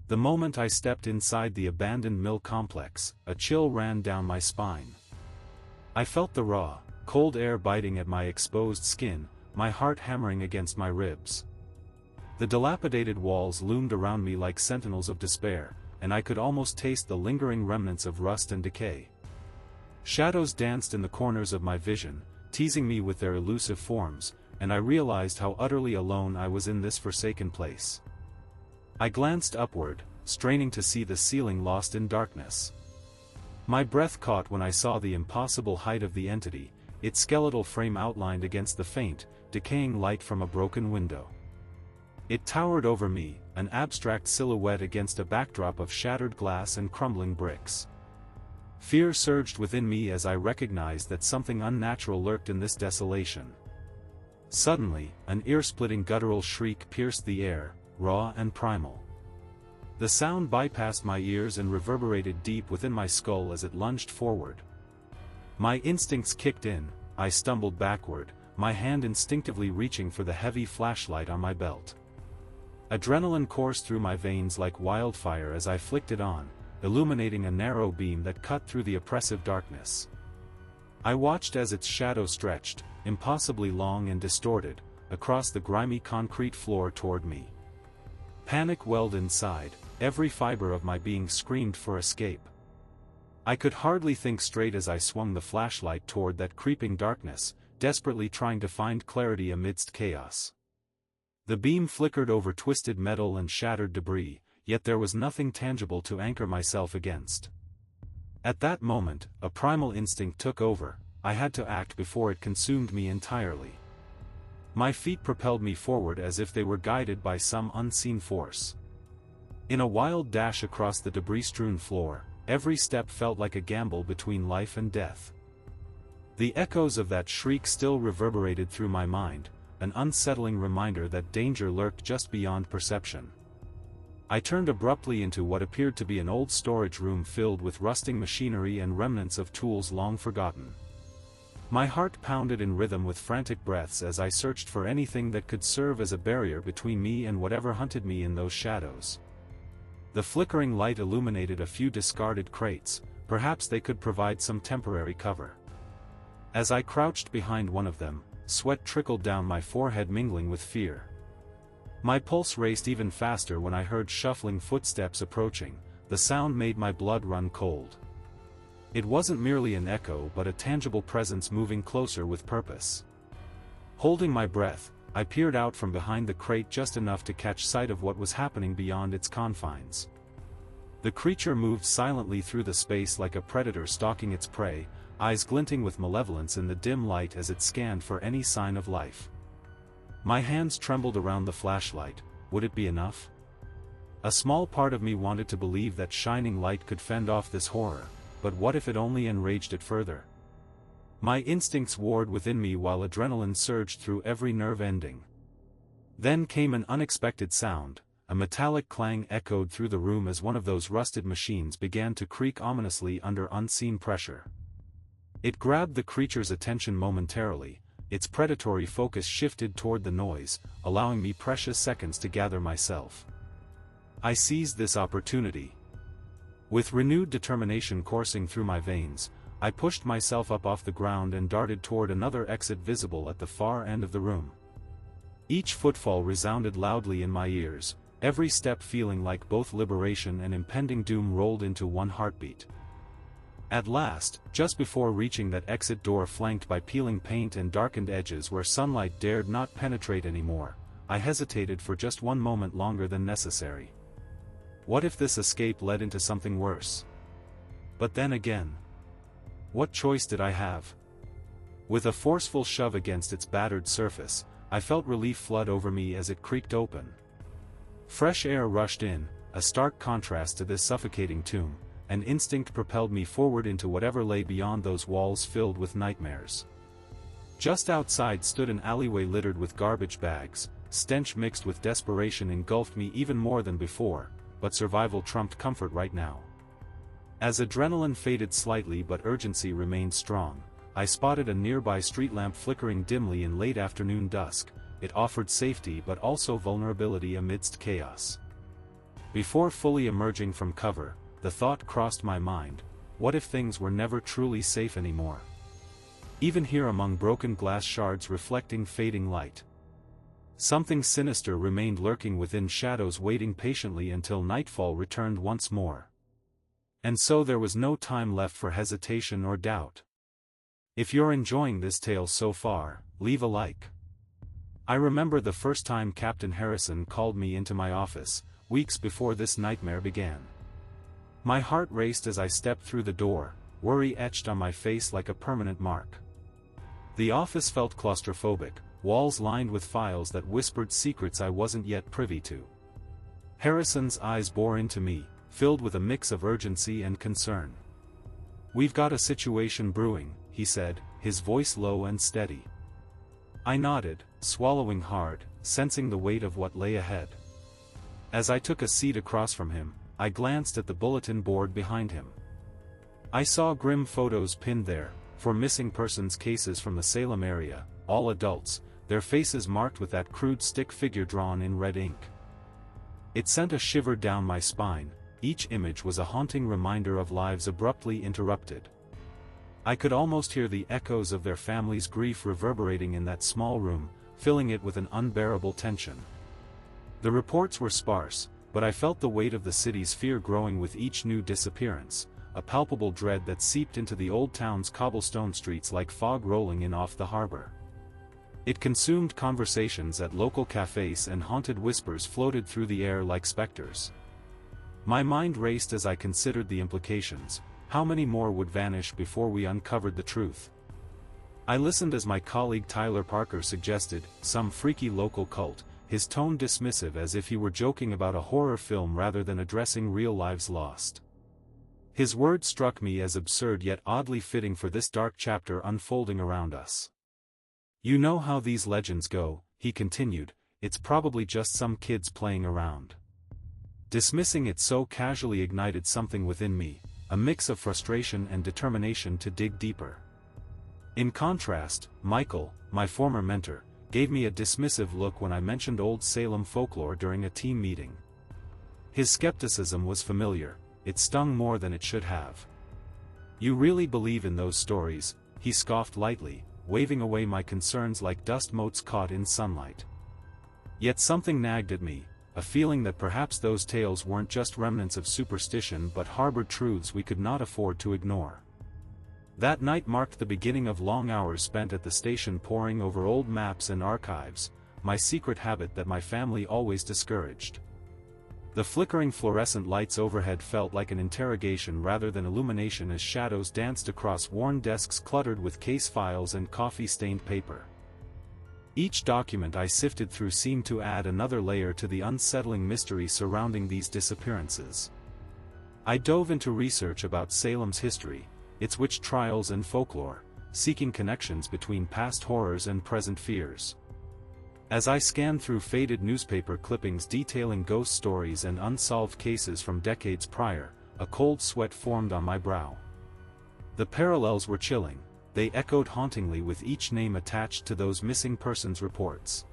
The moment I stepped inside the abandoned mill complex, a chill ran down my spine. I felt the raw, cold air biting at my exposed skin, my heart hammering against my ribs. The dilapidated walls loomed around me like sentinels of despair, and I could almost taste the lingering remnants of rust and decay. Shadows danced in the corners of my vision, teasing me with their elusive forms, and I realized how utterly alone I was in this forsaken place. I glanced upward, straining to see the ceiling lost in darkness. My breath caught when I saw the impossible height of the entity, its skeletal frame outlined against the faint, decaying light from a broken window. It towered over me, an abstract silhouette against a backdrop of shattered glass and crumbling bricks. Fear surged within me as I recognized that something unnatural lurked in this desolation. Suddenly, an ear-splitting guttural shriek pierced the air, raw and primal. The sound bypassed my ears and reverberated deep within my skull as it lunged forward. My instincts kicked in, I stumbled backward, my hand instinctively reaching for the heavy flashlight on my belt. Adrenaline coursed through my veins like wildfire as I flicked it on, illuminating a narrow beam that cut through the oppressive darkness. I watched as its shadow stretched, impossibly long and distorted, across the grimy concrete floor toward me. Panic welled inside, every fiber of my being screamed for escape. I could hardly think straight as I swung the flashlight toward that creeping darkness, desperately trying to find clarity amidst chaos. The beam flickered over twisted metal and shattered debris, yet there was nothing tangible to anchor myself against. At that moment, a primal instinct took over. I had to act before it consumed me entirely. My feet propelled me forward as if they were guided by some unseen force. In a wild dash across the debris-strewn floor, every step felt like a gamble between life and death. The echoes of that shriek still reverberated through my mind, an unsettling reminder that danger lurked just beyond perception. I turned abruptly into what appeared to be an old storage room filled with rusting machinery and remnants of tools long forgotten. My heart pounded in rhythm with frantic breaths as I searched for anything that could serve as a barrier between me and whatever hunted me in those shadows. The flickering light illuminated a few discarded crates, perhaps they could provide some temporary cover. As I crouched behind one of them, sweat trickled down my forehead mingling with fear. My pulse raced even faster when I heard shuffling footsteps approaching. The sound made my blood run cold. It wasn't merely an echo but a tangible presence moving closer with purpose. Holding my breath, I peered out from behind the crate just enough to catch sight of what was happening beyond its confines. The creature moved silently through the space like a predator stalking its prey, eyes glinting with malevolence in the dim light as it scanned for any sign of life. My hands trembled around the flashlight. Would it be enough? A small part of me wanted to believe that shining light could fend off this horror, but what if it only enraged it further? My instincts warred within me while adrenaline surged through every nerve ending. Then came an unexpected sound. A metallic clang echoed through the room as one of those rusted machines began to creak ominously under unseen pressure. It grabbed the creature's attention momentarily. Its predatory focus shifted toward the noise, allowing me precious seconds to gather myself. I seized this opportunity. With renewed determination coursing through my veins, I pushed myself up off the ground and darted toward another exit visible at the far end of the room. Each footfall resounded loudly in my ears, every step feeling like both liberation and impending doom rolled into one heartbeat. At last, just before reaching that exit door flanked by peeling paint and darkened edges where sunlight dared not penetrate anymore, I hesitated for just one moment longer than necessary. What if this escape led into something worse? But then again, what choice did I have? With a forceful shove against its battered surface, I felt relief flood over me as it creaked open. Fresh air rushed in, a stark contrast to this suffocating tomb, and instinct propelled me forward into whatever lay beyond those walls filled with nightmares. Just outside stood an alleyway littered with garbage bags. Stench mixed with desperation engulfed me even more than before, but survival trumped comfort right now. As adrenaline faded slightly but urgency remained strong, I spotted a nearby street lamp flickering dimly in late afternoon dusk. It offered safety but also vulnerability amidst chaos. Before fully emerging from cover, the thought crossed my mind, what if things were never truly safe anymore? Even here among broken glass shards reflecting fading light. Something sinister remained lurking within shadows, waiting patiently until nightfall returned once more. And so there was no time left for hesitation or doubt. If you're enjoying this tale so far, leave a like. I remember the first time Captain Harrison called me into my office, weeks before this nightmare began. My heart raced as I stepped through the door, worry etched on my face like a permanent mark. The office felt claustrophobic, walls lined with files that whispered secrets I wasn't yet privy to. Harrison's eyes bore into me, filled with a mix of urgency and concern. "We've got a situation brewing," he said, his voice low and steady. I nodded, swallowing hard, sensing the weight of what lay ahead. As I took a seat across from him, I glanced at the bulletin board behind him. I saw grim photos pinned there, for missing persons cases from the Salem area, all adults, their faces marked with that crude stick figure drawn in red ink. It sent a shiver down my spine. Each image was a haunting reminder of lives abruptly interrupted. I could almost hear the echoes of their families' grief reverberating in that small room, filling it with an unbearable tension. The reports were sparse, but I felt the weight of the city's fear growing with each new disappearance, a palpable dread that seeped into the old town's cobblestone streets like fog rolling in off the harbor. It consumed conversations at local cafes, and haunted whispers floated through the air like specters. My mind raced as I considered the implications. How many more would vanish before we uncovered the truth? I listened as my colleague Tyler Parker suggested, some freaky local cult, his tone dismissive as if he were joking about a horror film rather than addressing real lives lost. His words struck me as absurd yet oddly fitting for this dark chapter unfolding around us. "You know how these legends go," he continued, "it's probably just some kids playing around." Dismissing it so casually ignited something within me, a mix of frustration and determination to dig deeper. In contrast, Michael, my former mentor, gave me a dismissive look when I mentioned old Salem folklore during a team meeting. His skepticism was familiar, it stung more than it should have. "You really believe in those stories?" he scoffed lightly, waving away my concerns like dust motes caught in sunlight. Yet something nagged at me, a feeling that perhaps those tales weren't just remnants of superstition but harbored truths we could not afford to ignore. That night marked the beginning of long hours spent at the station poring over old maps and archives, my secret habit that my family always discouraged. The flickering fluorescent lights overhead felt like an interrogation rather than illumination as shadows danced across worn desks cluttered with case files and coffee-stained paper. Each document I sifted through seemed to add another layer to the unsettling mystery surrounding these disappearances. I dove into research about Salem's history, its witch trials and folklore, seeking connections between past horrors and present fears. As I scanned through faded newspaper clippings detailing ghost stories and unsolved cases from decades prior, a cold sweat formed on my brow. The parallels were chilling, they echoed hauntingly with each name attached to those missing persons reports.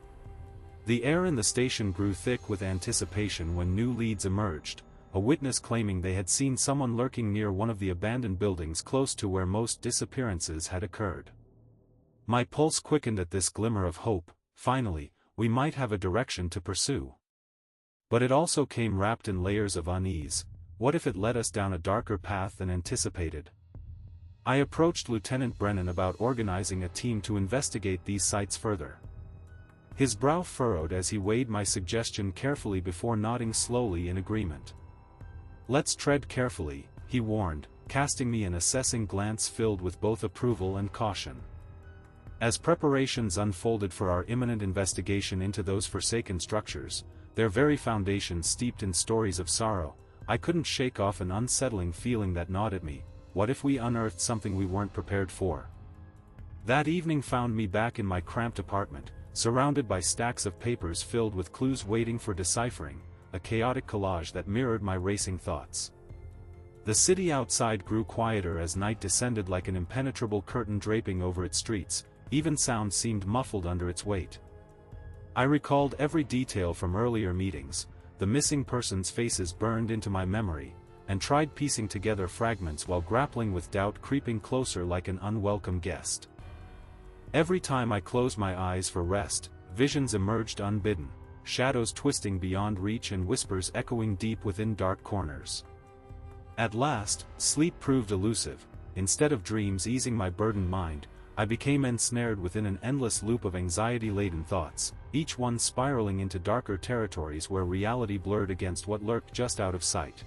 The air in the station grew thick with anticipation when new leads emerged, a witness claiming they had seen someone lurking near one of the abandoned buildings close to where most disappearances had occurred. My pulse quickened at this glimmer of hope. Finally, we might have a direction to pursue. But it also came wrapped in layers of unease. What if it led us down a darker path than anticipated? I approached Lieutenant Brennan about organizing a team to investigate these sites further. His brow furrowed as he weighed my suggestion carefully before nodding slowly in agreement. "Let's tread carefully," he warned, casting me an assessing glance filled with both approval and caution. As preparations unfolded for our imminent investigation into those forsaken structures, their very foundations steeped in stories of sorrow, I couldn't shake off an unsettling feeling that gnawed at me. What if we unearthed something we weren't prepared for? That evening found me back in my cramped apartment, surrounded by stacks of papers filled with clues waiting for deciphering, a chaotic collage that mirrored my racing thoughts. The city outside grew quieter as night descended like an impenetrable curtain draping over its streets. Even sound seemed muffled under its weight. I recalled every detail from earlier meetings, the missing persons' faces burned into my memory, and tried piecing together fragments while grappling with doubt creeping closer like an unwelcome guest. Every time I closed my eyes for rest, visions emerged unbidden, shadows twisting beyond reach and whispers echoing deep within dark corners. At last, sleep proved elusive. Instead of dreams easing my burdened mind, I became ensnared within an endless loop of anxiety-laden thoughts, each one spiraling into darker territories where reality blurred against what lurked just out of sight.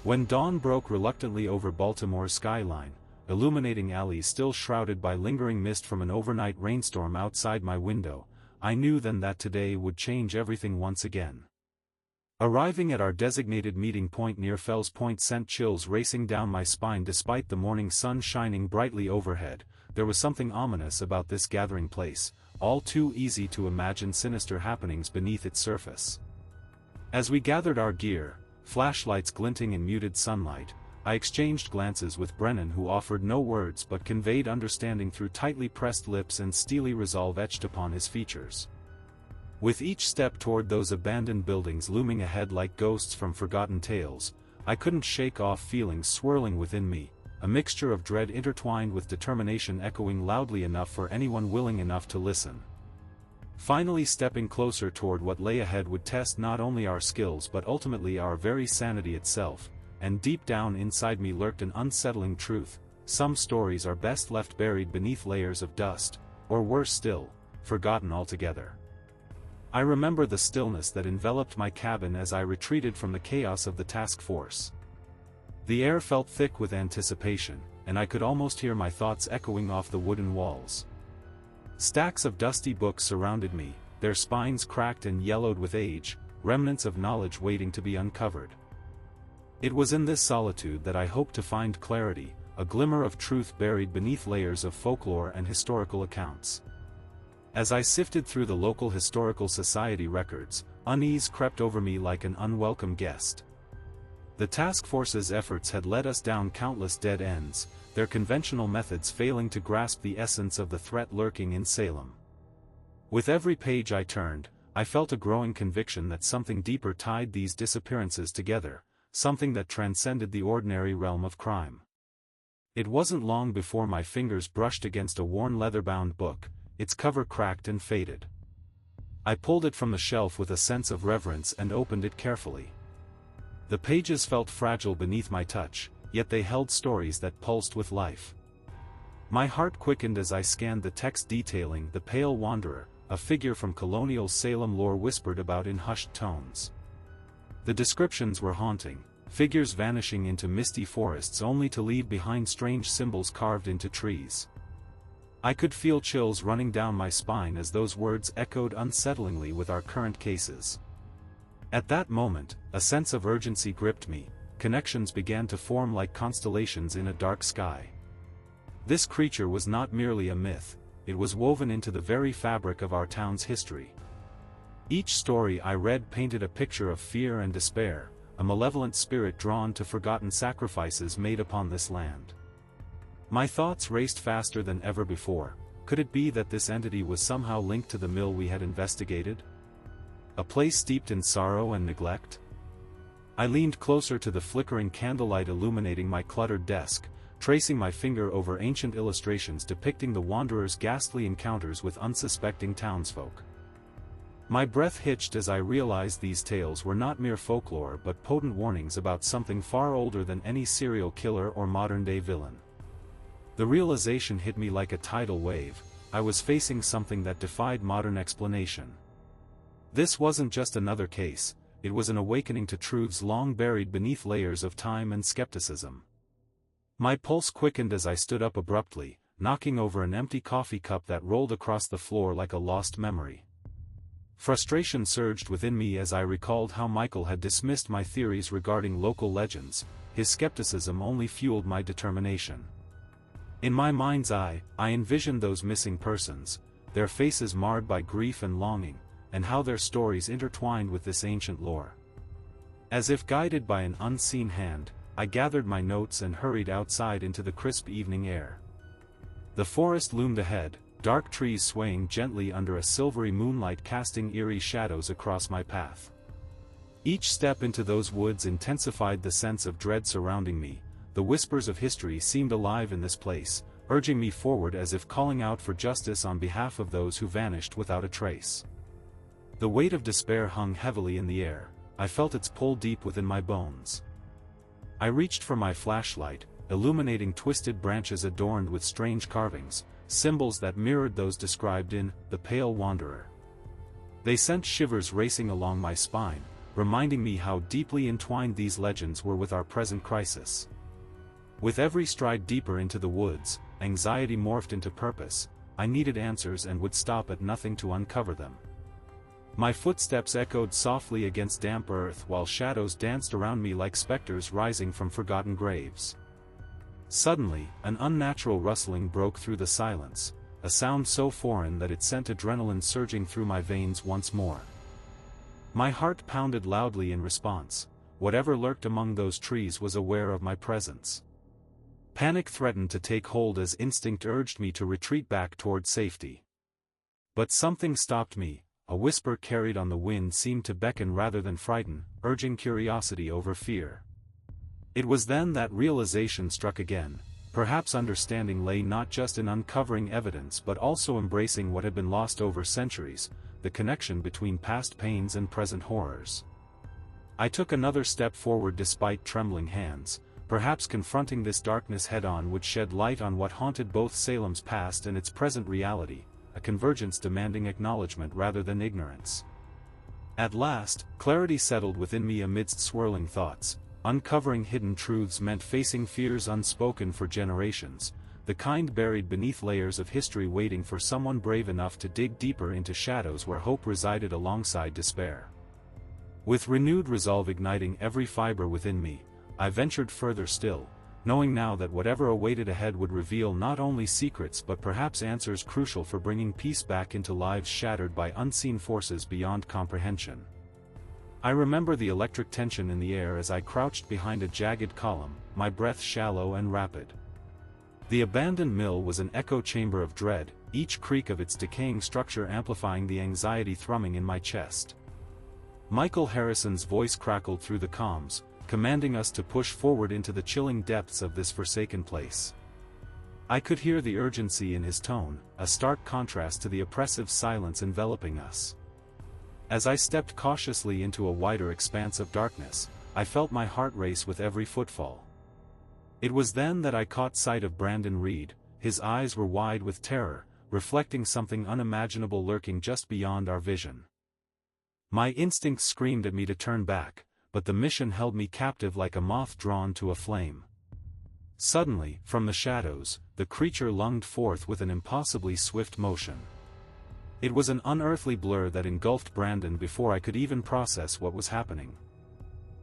When dawn broke reluctantly over Baltimore's skyline, illuminating alleys still shrouded by lingering mist from an overnight rainstorm outside my window, I knew then that today would change everything once again. Arriving at our designated meeting point near Fells Point sent chills racing down my spine despite the morning sun shining brightly overhead. There was something ominous about this gathering place, all too easy to imagine sinister happenings beneath its surface. As we gathered our gear, flashlights glinting in muted sunlight, I exchanged glances with Brennan, who offered no words but conveyed understanding through tightly pressed lips and steely resolve etched upon his features. With each step toward those abandoned buildings looming ahead like ghosts from forgotten tales, I couldn't shake off feelings swirling within me, a mixture of dread intertwined with determination echoing loudly enough for anyone willing enough to listen. Finally stepping closer toward what lay ahead would test not only our skills but ultimately our very sanity itself, and deep down inside me lurked an unsettling truth: some stories are best left buried beneath layers of dust, or worse still, forgotten altogether. I remember the stillness that enveloped my cabin as I retreated from the chaos of the task force. The air felt thick with anticipation, and I could almost hear my thoughts echoing off the wooden walls. Stacks of dusty books surrounded me, their spines cracked and yellowed with age, remnants of knowledge waiting to be uncovered. It was in this solitude that I hoped to find clarity, a glimmer of truth buried beneath layers of folklore and historical accounts. As I sifted through the local historical society records, unease crept over me like an unwelcome guest. The task force's efforts had led us down countless dead ends, their conventional methods failing to grasp the essence of the threat lurking in Salem. With every page I turned, I felt a growing conviction that something deeper tied these disappearances together, something that transcended the ordinary realm of crime. It wasn't long before my fingers brushed against a worn leather-bound book, its cover cracked and faded. I pulled it from the shelf with a sense of reverence and opened it carefully. The pages felt fragile beneath my touch, yet they held stories that pulsed with life. My heart quickened as I scanned the text detailing the Pale Wanderer, a figure from colonial Salem lore whispered about in hushed tones. The descriptions were haunting, figures vanishing into misty forests only to leave behind strange symbols carved into trees. I could feel chills running down my spine as those words echoed unsettlingly with our current cases. At that moment, a sense of urgency gripped me, connections began to form like constellations in a dark sky. This creature was not merely a myth, it was woven into the very fabric of our town's history. Each story I read painted a picture of fear and despair, a malevolent spirit drawn to forgotten sacrifices made upon this land. My thoughts raced faster than ever before. Could it be that this entity was somehow linked to the mill we had investigated? A place steeped in sorrow and neglect? I leaned closer to the flickering candlelight illuminating my cluttered desk, tracing my finger over ancient illustrations depicting the wanderer's ghastly encounters with unsuspecting townsfolk. My breath hitched as I realized these tales were not mere folklore but potent warnings about something far older than any serial killer or modern-day villain. The realization hit me like a tidal wave: I was facing something that defied modern explanation. This wasn't just another case, it was an awakening to truths long buried beneath layers of time and skepticism. My pulse quickened as I stood up abruptly, knocking over an empty coffee cup that rolled across the floor like a lost memory. Frustration surged within me as I recalled how Michael had dismissed my theories regarding local legends. His skepticism only fueled my determination. In my mind's eye, I envisioned those missing persons, their faces marred by grief and longing, and how their stories intertwined with this ancient lore. As if guided by an unseen hand, I gathered my notes and hurried outside into the crisp evening air. The forest loomed ahead, dark trees swaying gently under a silvery moonlight casting eerie shadows across my path. Each step into those woods intensified the sense of dread surrounding me. The whispers of history seemed alive in this place, urging me forward as if calling out for justice on behalf of those who vanished without a trace. The weight of despair hung heavily in the air. I felt its pull deep within my bones. I reached for my flashlight, illuminating twisted branches adorned with strange carvings, symbols that mirrored those described in The Pale Wanderer. They sent shivers racing along my spine, reminding me how deeply entwined these legends were with our present crisis. With every stride deeper into the woods, anxiety morphed into purpose. I needed answers and would stop at nothing to uncover them. My footsteps echoed softly against damp earth while shadows danced around me like specters rising from forgotten graves. Suddenly, an unnatural rustling broke through the silence, a sound so foreign that it sent adrenaline surging through my veins once more. My heart pounded loudly in response. Whatever lurked among those trees was aware of my presence. Panic threatened to take hold as instinct urged me to retreat back toward safety. But something stopped me. A whisper carried on the wind seemed to beckon rather than frighten, urging curiosity over fear. It was then that realization struck again. Perhaps understanding lay not just in uncovering evidence but also embracing what had been lost over centuries, the connection between past pains and present horrors. I took another step forward despite trembling hands. Perhaps confronting this darkness head-on would shed light on what haunted both Salem's past and its present reality, a convergence demanding acknowledgement rather than ignorance. At last, clarity settled within me amidst swirling thoughts. Uncovering hidden truths meant facing fears unspoken for generations, the kind buried beneath layers of history waiting for someone brave enough to dig deeper into shadows where hope resided alongside despair. With renewed resolve igniting every fiber within me, I ventured further still, knowing now that whatever awaited ahead would reveal not only secrets but perhaps answers crucial for bringing peace back into lives shattered by unseen forces beyond comprehension. I remember the electric tension in the air as I crouched behind a jagged column, my breath shallow and rapid. The abandoned mill was an echo chamber of dread, each creak of its decaying structure amplifying the anxiety thrumming in my chest. Michael Harrison's voice crackled through the comms, commanding us to push forward into the chilling depths of this forsaken place. I could hear the urgency in his tone, a stark contrast to the oppressive silence enveloping us. As I stepped cautiously into a wider expanse of darkness, I felt my heart race with every footfall. It was then that I caught sight of Brandon Reed. His eyes were wide with terror, reflecting something unimaginable lurking just beyond our vision. My instincts screamed at me to turn back, but the mission held me captive like a moth drawn to a flame. Suddenly, from the shadows, the creature lunged forth with an impossibly swift motion. It was an unearthly blur that engulfed Brandon before I could even process what was happening.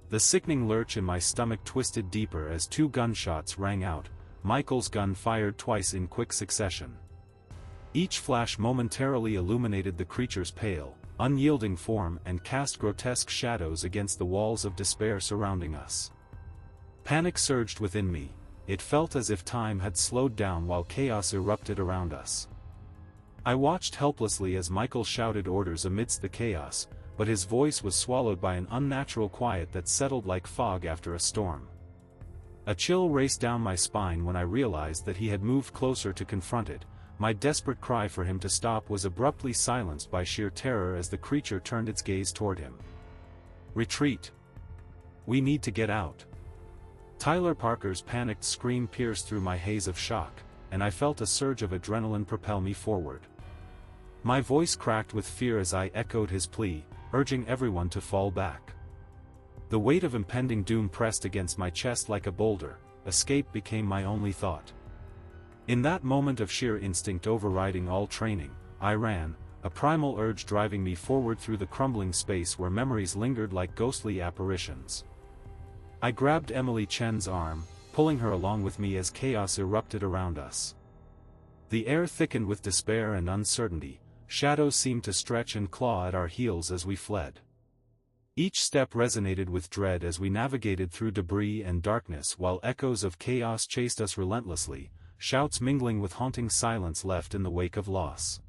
The sickening lurch in my stomach twisted deeper as two gunshots rang out. Michael's gun fired twice in quick succession. Each flash momentarily illuminated the creature's pale, unyielding form and cast grotesque shadows against the walls of despair surrounding us. Panic surged within me. It felt as if time had slowed down while chaos erupted around us. I watched helplessly as Michael shouted orders amidst the chaos, but his voice was swallowed by an unnatural quiet that settled like fog after a storm. A chill raced down my spine when I realized that he had moved closer to confront it. My desperate cry for him to stop was abruptly silenced by sheer terror as the creature turned its gaze toward him. "Retreat! We need to get out!" Tyler Parker's panicked scream pierced through my haze of shock, and I felt a surge of adrenaline propel me forward. My voice cracked with fear as I echoed his plea, urging everyone to fall back. The weight of impending doom pressed against my chest like a boulder. Escape became my only thought. In that moment of sheer instinct overriding all training, I ran, a primal urge driving me forward through the crumbling space where memories lingered like ghostly apparitions. I grabbed Emily Chen's arm, pulling her along with me as chaos erupted around us. The air thickened with despair and uncertainty. Shadows seemed to stretch and claw at our heels as we fled. Each step resonated with dread as we navigated through debris and darkness while echoes of chaos chased us relentlessly, shouts mingling with haunting silence left in the wake of loss.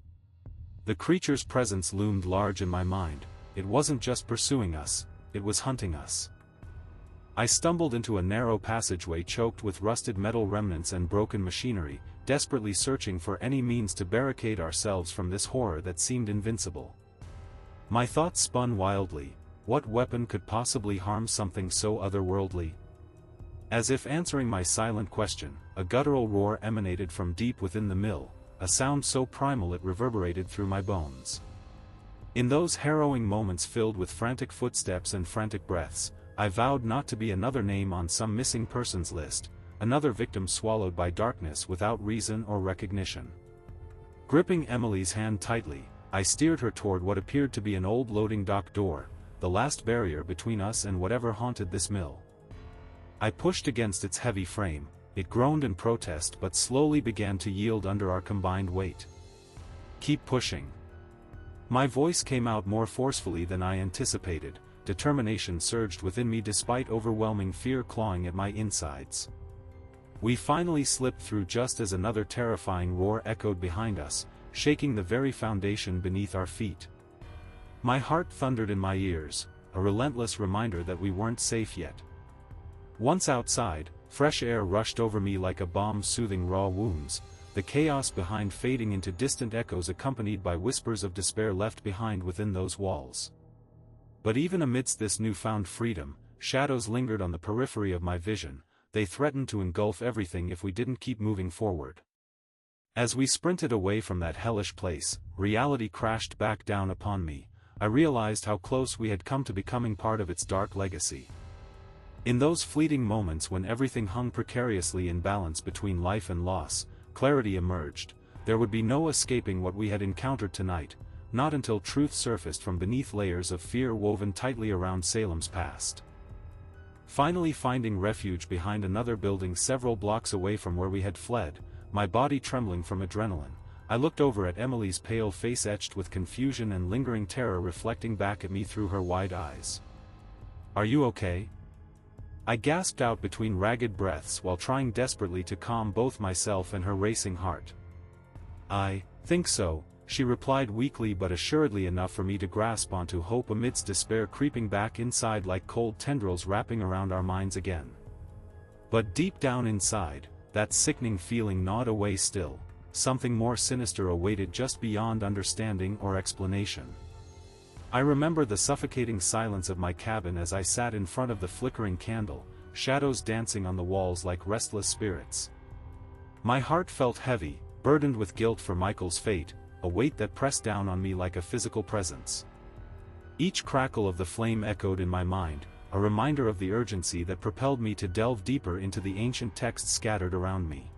The creature's presence loomed large in my mind. It wasn't just pursuing us, it was hunting us. I stumbled into a narrow passageway choked with rusted metal remnants and broken machinery, desperately searching for any means to barricade ourselves from this horror that seemed invincible. My thoughts spun wildly. What weapon could possibly harm something so otherworldly? As if answering my silent question, a guttural roar emanated from deep within the mill, a sound so primal it reverberated through my bones. In those harrowing moments filled with frantic footsteps and frantic breaths, I vowed not to be another name on some missing persons list, another victim swallowed by darkness without reason or recognition. Gripping Emily's hand tightly, I steered her toward what appeared to be an old loading dock door, the last barrier between us and whatever haunted this mill. I pushed against its heavy frame. It groaned in protest but slowly began to yield under our combined weight. "Keep pushing." My voice came out more forcefully than I anticipated. Determination surged within me despite overwhelming fear clawing at my insides. We finally slipped through just as another terrifying roar echoed behind us, shaking the very foundation beneath our feet. My heart thundered in my ears, a relentless reminder that we weren't safe yet. Once outside, fresh air rushed over me like a bomb soothing raw wounds, the chaos behind fading into distant echoes accompanied by whispers of despair left behind within those walls. But even amidst this newfound freedom, shadows lingered on the periphery of my vision. They threatened to engulf everything if we didn't keep moving forward. As we sprinted away from that hellish place, reality crashed back down upon me. I realized how close we had come to becoming part of its dark legacy. In those fleeting moments when everything hung precariously in balance between life and loss, clarity emerged. There would be no escaping what we had encountered tonight, not until truth surfaced from beneath layers of fear woven tightly around Salem's past. Finally finding refuge behind another building several blocks away from where we had fled, my body trembling from adrenaline, I looked over at Emily's pale face etched with confusion and lingering terror reflecting back at me through her wide eyes. "Are you okay?" I gasped out between ragged breaths while trying desperately to calm both myself and her racing heart. "I think so," she replied weakly but assuredly enough for me to grasp onto hope amidst despair creeping back inside like cold tendrils wrapping around our minds again. But deep down inside, that sickening feeling gnawed away still. Something more sinister awaited just beyond understanding or explanation. I remember the suffocating silence of my cabin as I sat in front of the flickering candle, shadows dancing on the walls like restless spirits. My heart felt heavy, burdened with guilt for Michael's fate, a weight that pressed down on me like a physical presence. Each crackle of the flame echoed in my mind, a reminder of the urgency that propelled me to delve deeper into the ancient texts scattered around me.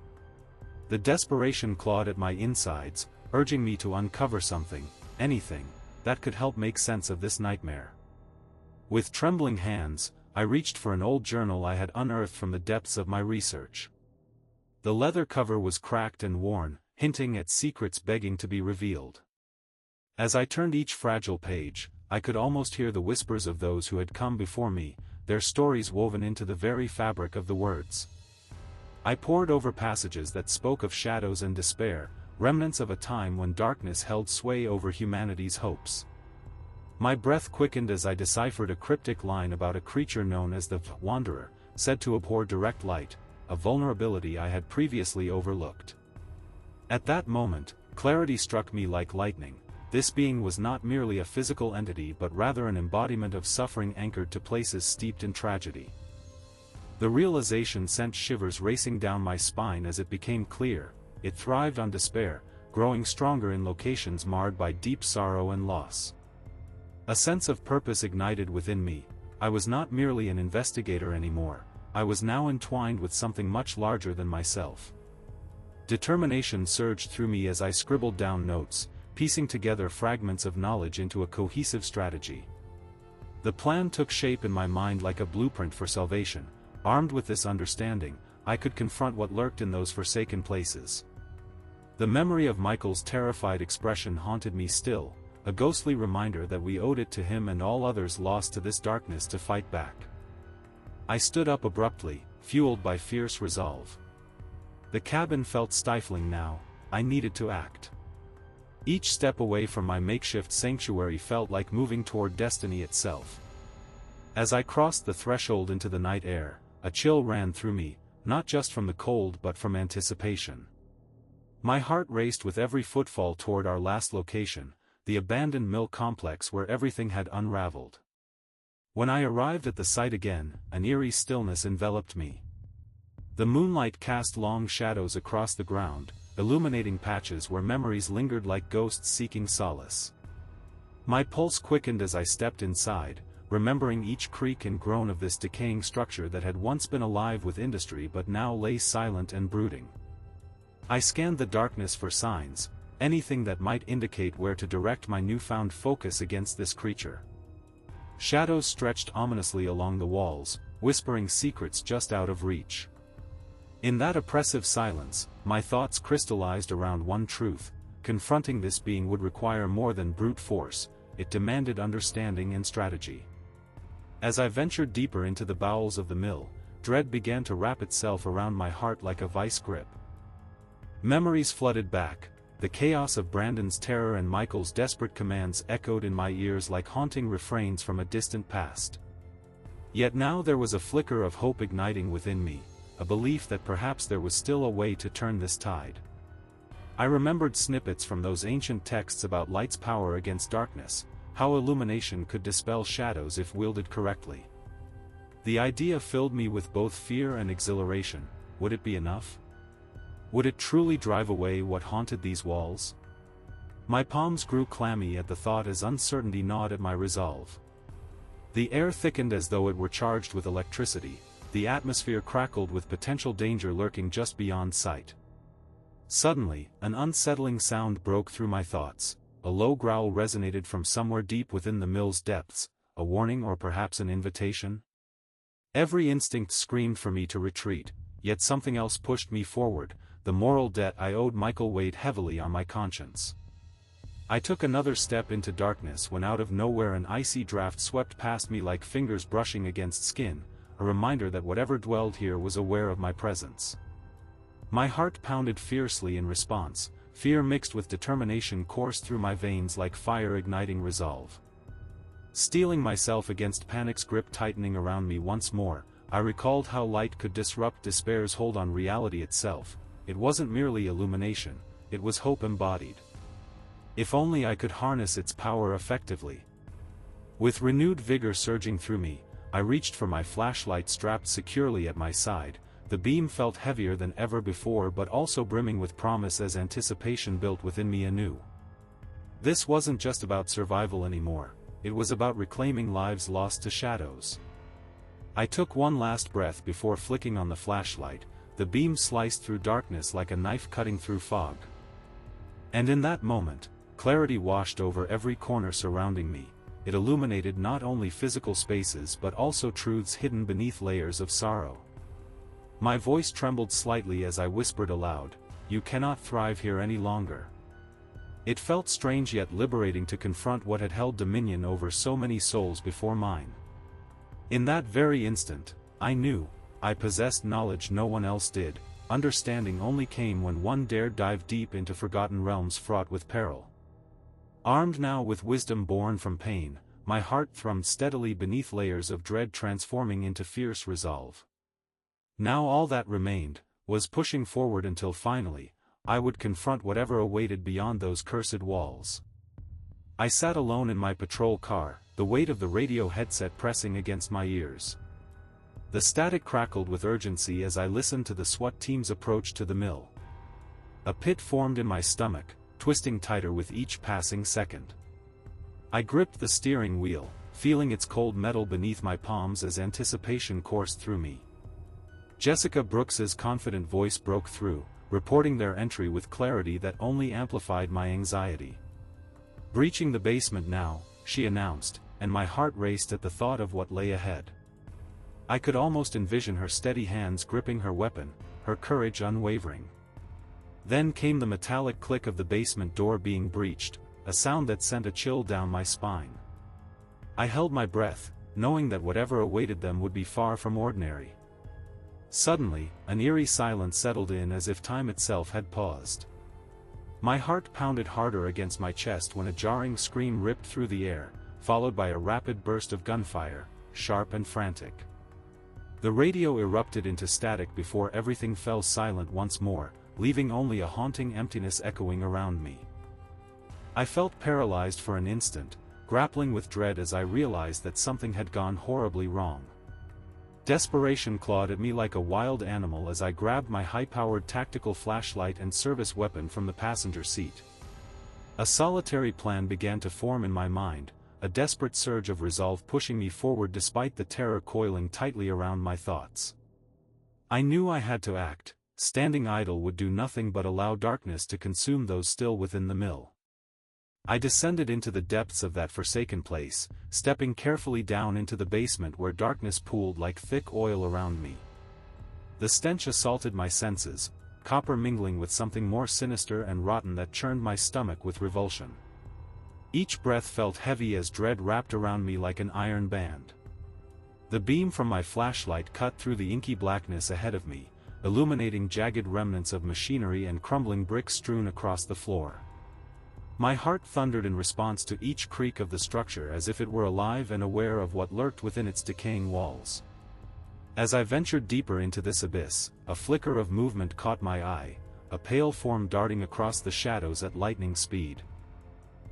The desperation clawed at my insides, urging me to uncover something, anything, that could help make sense of this nightmare. With trembling hands, I reached for an old journal I had unearthed from the depths of my research. The leather cover was cracked and worn, hinting at secrets begging to be revealed. As I turned each fragile page, I could almost hear the whispers of those who had come before me, their stories woven into the very fabric of the words. I pored over passages that spoke of shadows and despair, remnants of a time when darkness held sway over humanity's hopes. My breath quickened as I deciphered a cryptic line about a creature known as the Wanderer, said to abhor direct light, a vulnerability I had previously overlooked. At that moment, clarity struck me like lightning. This being was not merely a physical entity but rather an embodiment of suffering anchored to places steeped in tragedy. The realization sent shivers racing down my spine as it became clear. It thrived on despair, growing stronger in locations marred by deep sorrow and loss. A sense of purpose ignited within me. I was not merely an investigator anymore, I was now entwined with something much larger than myself. Determination surged through me as I scribbled down notes, piecing together fragments of knowledge into a cohesive strategy. The plan took shape in my mind like a blueprint for salvation. Armed with this understanding, I could confront what lurked in those forsaken places. The memory of Michael's terrified expression haunted me still, a ghostly reminder that we owed it to him and all others lost to this darkness to fight back. I stood up abruptly, fueled by fierce resolve. The cabin felt stifling now. I needed to act. Each step away from my makeshift sanctuary felt like moving toward destiny itself. As I crossed the threshold into the night air, a chill ran through me, not just from the cold but from anticipation. My heart raced with every footfall toward our last location, the abandoned mill complex where everything had unraveled. When I arrived at the site again, an eerie stillness enveloped me. The moonlight cast long shadows across the ground, illuminating patches where memories lingered like ghosts seeking solace. My pulse quickened as I stepped inside, remembering each creak and groan of this decaying structure that had once been alive with industry but now lay silent and brooding. I scanned the darkness for signs, anything that might indicate where to direct my newfound focus against this creature. Shadows stretched ominously along the walls, whispering secrets just out of reach. In that oppressive silence, my thoughts crystallized around one truth: confronting this being would require more than brute force, it demanded understanding and strategy. As I ventured deeper into the bowels of the mill, dread began to wrap itself around my heart like a vice grip. Memories flooded back, the chaos of Brandon's terror and Michael's desperate commands echoed in my ears like haunting refrains from a distant past. Yet now there was a flicker of hope igniting within me, a belief that perhaps there was still a way to turn this tide. I remembered snippets from those ancient texts about light's power against darkness, how illumination could dispel shadows if wielded correctly. The idea filled me with both fear and exhilaration. Would it be enough? Would it truly drive away what haunted these walls? My palms grew clammy at the thought as uncertainty gnawed at my resolve. The air thickened as though it were charged with electricity, the atmosphere crackled with potential danger lurking just beyond sight. Suddenly, an unsettling sound broke through my thoughts. A low growl resonated from somewhere deep within the mill's depths, a warning or perhaps an invitation? Every instinct screamed for me to retreat, yet something else pushed me forward. The moral debt I owed Michael weighed heavily on my conscience. I took another step into darkness when out of nowhere an icy draft swept past me like fingers brushing against skin, a reminder that whatever dwelled here was aware of my presence. My heart pounded fiercely in response. Fear mixed with determination coursed through my veins like fire igniting resolve. Steeling myself against panic's grip tightening around me once more, I recalled how light could disrupt despair's hold on reality itself. It wasn't merely illumination, it was hope embodied. If only I could harness its power effectively. With renewed vigor surging through me, I reached for my flashlight strapped securely at my side. The beam felt heavier than ever before but also brimming with promise as anticipation built within me anew. This wasn't just about survival anymore, it was about reclaiming lives lost to shadows. I took one last breath before flicking on the flashlight. The beam sliced through darkness like a knife cutting through fog. And in that moment, clarity washed over every corner surrounding me. It illuminated not only physical spaces but also truths hidden beneath layers of sorrow. My voice trembled slightly as I whispered aloud, "You cannot thrive here any longer." It felt strange yet liberating to confront what had held dominion over so many souls before mine. In that very instant, I knew, I possessed knowledge no one else did. Understanding only came when one dared dive deep into forgotten realms fraught with peril. Armed now with wisdom born from pain, my heart thrummed steadily beneath layers of dread transforming into fierce resolve. Now all that remained, was pushing forward until finally, I would confront whatever awaited beyond those cursed walls. I sat alone in my patrol car, the weight of the radio headset pressing against my ears. The static crackled with urgency as I listened to the SWAT team's approach to the mill. A pit formed in my stomach, twisting tighter with each passing second. I gripped the steering wheel, feeling its cold metal beneath my palms as anticipation coursed through me. Jessica Brooks's confident voice broke through, reporting their entry with clarity that only amplified my anxiety. "Breaching the basement now," she announced, and my heart raced at the thought of what lay ahead. I could almost envision her steady hands gripping her weapon, her courage unwavering. Then came the metallic click of the basement door being breached, a sound that sent a chill down my spine. I held my breath, knowing that whatever awaited them would be far from ordinary. Suddenly, an eerie silence settled in as if time itself had paused. My heart pounded harder against my chest when a jarring scream ripped through the air, followed by a rapid burst of gunfire. sharp and frantic. The radio erupted into static before everything fell silent once more, leaving only a haunting emptiness echoing around me. I felt paralyzed for an instant, grappling with dread as I realized that something had gone horribly wrong. Desperation clawed at me like a wild animal as I grabbed my high-powered tactical flashlight and service weapon from the passenger seat. A solitary plan began to form in my mind, a desperate surge of resolve pushing me forward despite the terror coiling tightly around my thoughts. I knew I had to act. Standing idle would do nothing but allow darkness to consume those still within the mill. I descended into the depths of that forsaken place, stepping carefully down into the basement where darkness pooled like thick oil around me. The stench assaulted my senses, copper mingling with something more sinister and rotten that churned my stomach with revulsion. Each breath felt heavy as dread wrapped around me like an iron band. The beam from my flashlight cut through the inky blackness ahead of me, illuminating jagged remnants of machinery and crumbling bricks strewn across the floor. My heart thundered in response to each creak of the structure as if it were alive and aware of what lurked within its decaying walls. As I ventured deeper into this abyss, a flicker of movement caught my eye, a pale form darting across the shadows at lightning speed.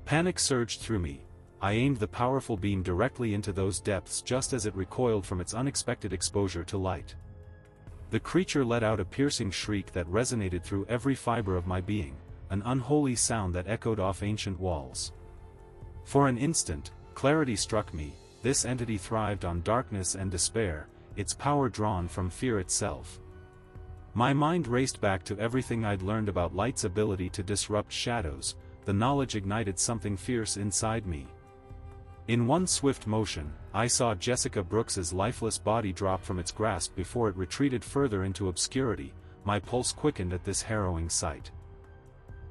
Panic surged through me. I aimed the powerful beam directly into those depths just as it recoiled from its unexpected exposure to light. The creature let out a piercing shriek that resonated through every fiber of my being, an unholy sound that echoed off ancient walls. For an instant, clarity struck me. This entity thrived on darkness and despair, its power drawn from fear itself. My mind raced back to everything I'd learned about light's ability to disrupt shadows. The knowledge ignited something fierce inside me. In one swift motion, I saw Jessica Brooks's lifeless body drop from its grasp before it retreated further into obscurity. My pulse quickened at this harrowing sight.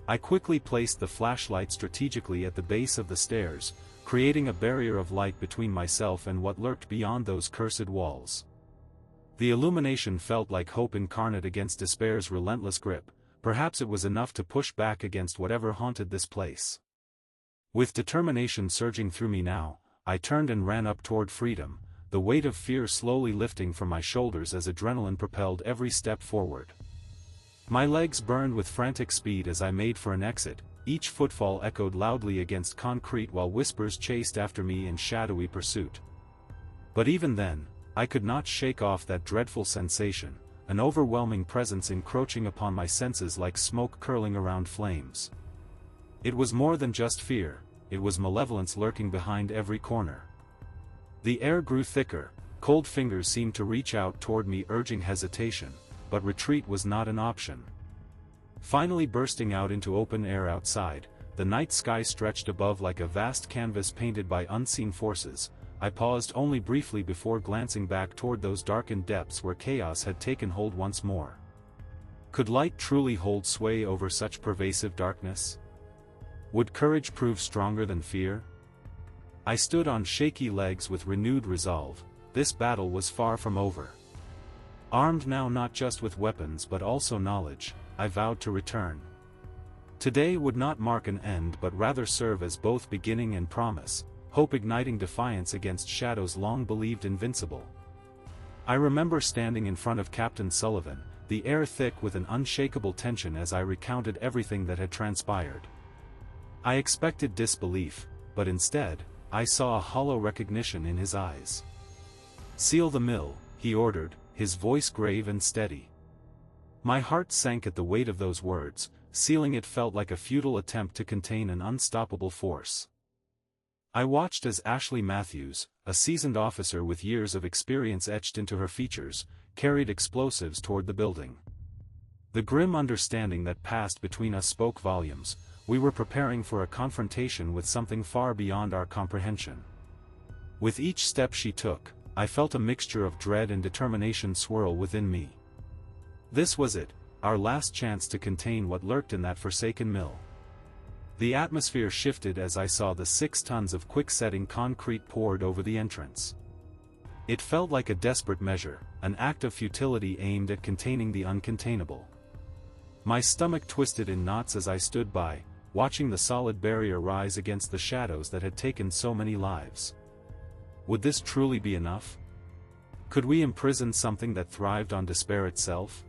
I quickly placed the flashlight strategically at the base of the stairs, creating a barrier of light between myself and what lurked beyond those cursed walls. The illumination felt like hope incarnate against despair's relentless grip. Perhaps it was enough to push back against whatever haunted this place. With determination surging through me now, I turned and ran up toward freedom, the weight of fear slowly lifting from my shoulders as adrenaline propelled every step forward. My legs burned with frantic speed as I made for an exit, each footfall echoed loudly against concrete while whispers chased after me in shadowy pursuit. But even then, I could not shake off that dreadful sensation. An overwhelming presence encroaching upon my senses like smoke curling around flames. It was more than just fear, it was malevolence lurking behind every corner. The air grew thicker, cold fingers seemed to reach out toward me urging hesitation, but retreat was not an option. Finally bursting out into open air outside, the night sky stretched above like a vast canvas painted by unseen forces. I paused only briefly before glancing back toward those darkened depths where chaos had taken hold once more. Could light truly hold sway over such pervasive darkness? Would courage prove stronger than fear? I stood on shaky legs with renewed resolve. This battle was far from over. Armed now not just with weapons but also knowledge, I vowed to return. Today would not mark an end but rather serve as both beginning and promise. Hope igniting defiance against shadows long believed invincible. I remember standing in front of Captain Sullivan, the air thick with an unshakable tension as I recounted everything that had transpired. I expected disbelief, but instead, I saw a hollow recognition in his eyes. "Seal the mill," he ordered, his voice grave and steady. My heart sank at the weight of those words. Sealing it felt like a futile attempt to contain an unstoppable force. I watched as Ashley Matthews, a seasoned officer with years of experience etched into her features, carried explosives toward the building. The grim understanding that passed between us spoke volumes. We were preparing for a confrontation with something far beyond our comprehension. With each step she took, I felt a mixture of dread and determination swirl within me. This was it, our last chance to contain what lurked in that forsaken mill. The atmosphere shifted as I saw the 6 tons of quick-setting concrete poured over the entrance. It felt like a desperate measure, an act of futility aimed at containing the uncontainable. My stomach twisted in knots as I stood by, watching the solid barrier rise against the shadows that had taken so many lives. Would this truly be enough? Could we imprison something that thrived on despair itself?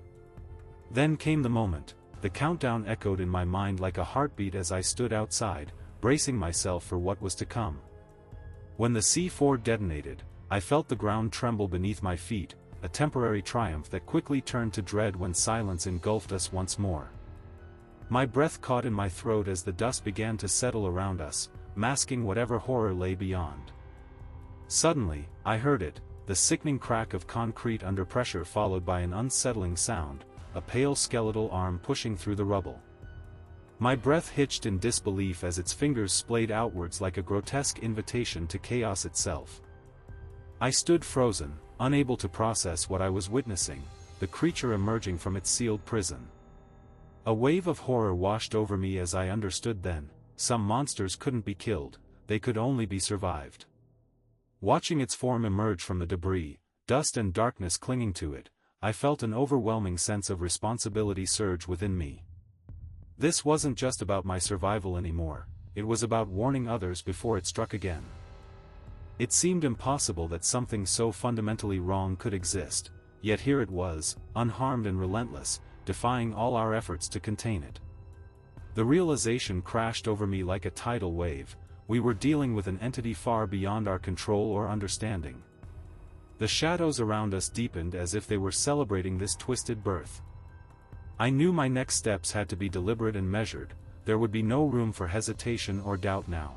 Then came the moment. The countdown echoed in my mind like a heartbeat as I stood outside, bracing myself for what was to come. When the C4 detonated, I felt the ground tremble beneath my feet, a temporary triumph that quickly turned to dread when silence engulfed us once more. My breath caught in my throat as the dust began to settle around us, masking whatever horror lay beyond. Suddenly, I heard it, the sickening crack of concrete under pressure followed by an unsettling sound, a pale skeletal arm pushing through the rubble. My breath hitched in disbelief as its fingers splayed outwards like a grotesque invitation to chaos itself. I stood frozen, unable to process what I was witnessing, the creature emerging from its sealed prison. A wave of horror washed over me as I understood then, some monsters couldn't be killed, they could only be survived. Watching its form emerge from the debris, dust and darkness clinging to it, I felt an overwhelming sense of responsibility surge within me. This wasn't just about my survival anymore, it was about warning others before it struck again. It seemed impossible that something so fundamentally wrong could exist, yet here it was, unharmed and relentless, defying all our efforts to contain it. The realization crashed over me like a tidal wave. We were dealing with an entity far beyond our control or understanding. The shadows around us deepened as if they were celebrating this twisted birth. I knew my next steps had to be deliberate and measured, there would be no room for hesitation or doubt now.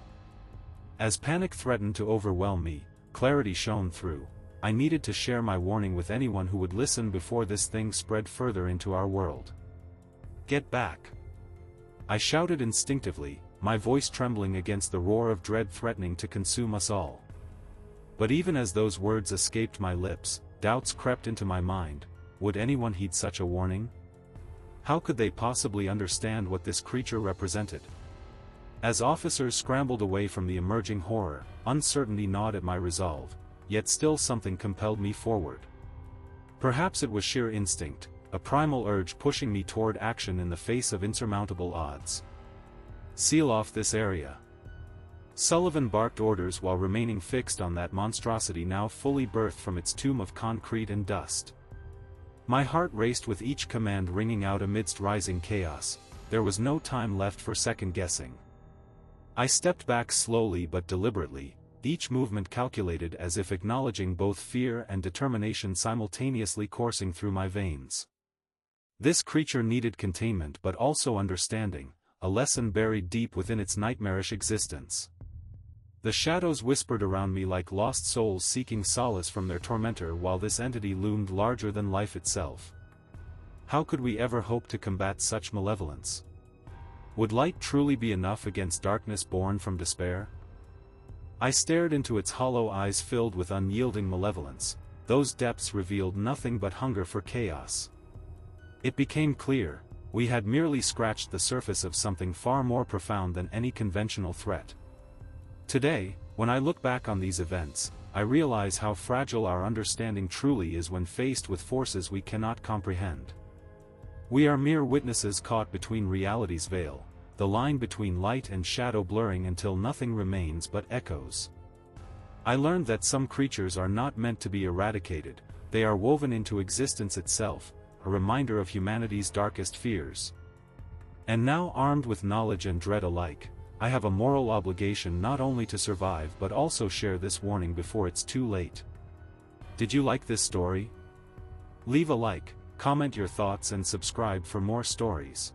As panic threatened to overwhelm me, clarity shone through. I needed to share my warning with anyone who would listen before this thing spread further into our world. Get back! I shouted instinctively, my voice trembling against the roar of dread threatening to consume us all. But even as those words escaped my lips, doubts crept into my mind. Would anyone heed such a warning? How could they possibly understand what this creature represented? As officers scrambled away from the emerging horror, uncertainty gnawed at my resolve, yet still something compelled me forward. Perhaps it was sheer instinct, a primal urge pushing me toward action in the face of insurmountable odds. Seal off this area. Sullivan barked orders while remaining fixed on that monstrosity now fully birthed from its tomb of concrete and dust. My heart raced with each command ringing out amidst rising chaos. There was no time left for second-guessing. I stepped back slowly but deliberately, each movement calculated as if acknowledging both fear and determination simultaneously coursing through my veins. This creature needed containment but also understanding, a lesson buried deep within its nightmarish existence. The shadows whispered around me like lost souls seeking solace from their tormentor while this entity loomed larger than life itself. How could we ever hope to combat such malevolence? Would light truly be enough against darkness born from despair? I stared into its hollow eyes filled with unyielding malevolence. Those depths revealed nothing but hunger for chaos. It became clear, we had merely scratched the surface of something far more profound than any conventional threat. Today, when I look back on these events, I realize how fragile our understanding truly is when faced with forces we cannot comprehend. We are mere witnesses caught between reality's veil, the line between light and shadow blurring until nothing remains but echoes. I learned that some creatures are not meant to be eradicated, they are woven into existence itself, a reminder of humanity's darkest fears. And now, armed with knowledge and dread alike, I have a moral obligation not only to survive but also share this warning before it's too late. Did you like this story? Leave a like, comment your thoughts and subscribe for more stories.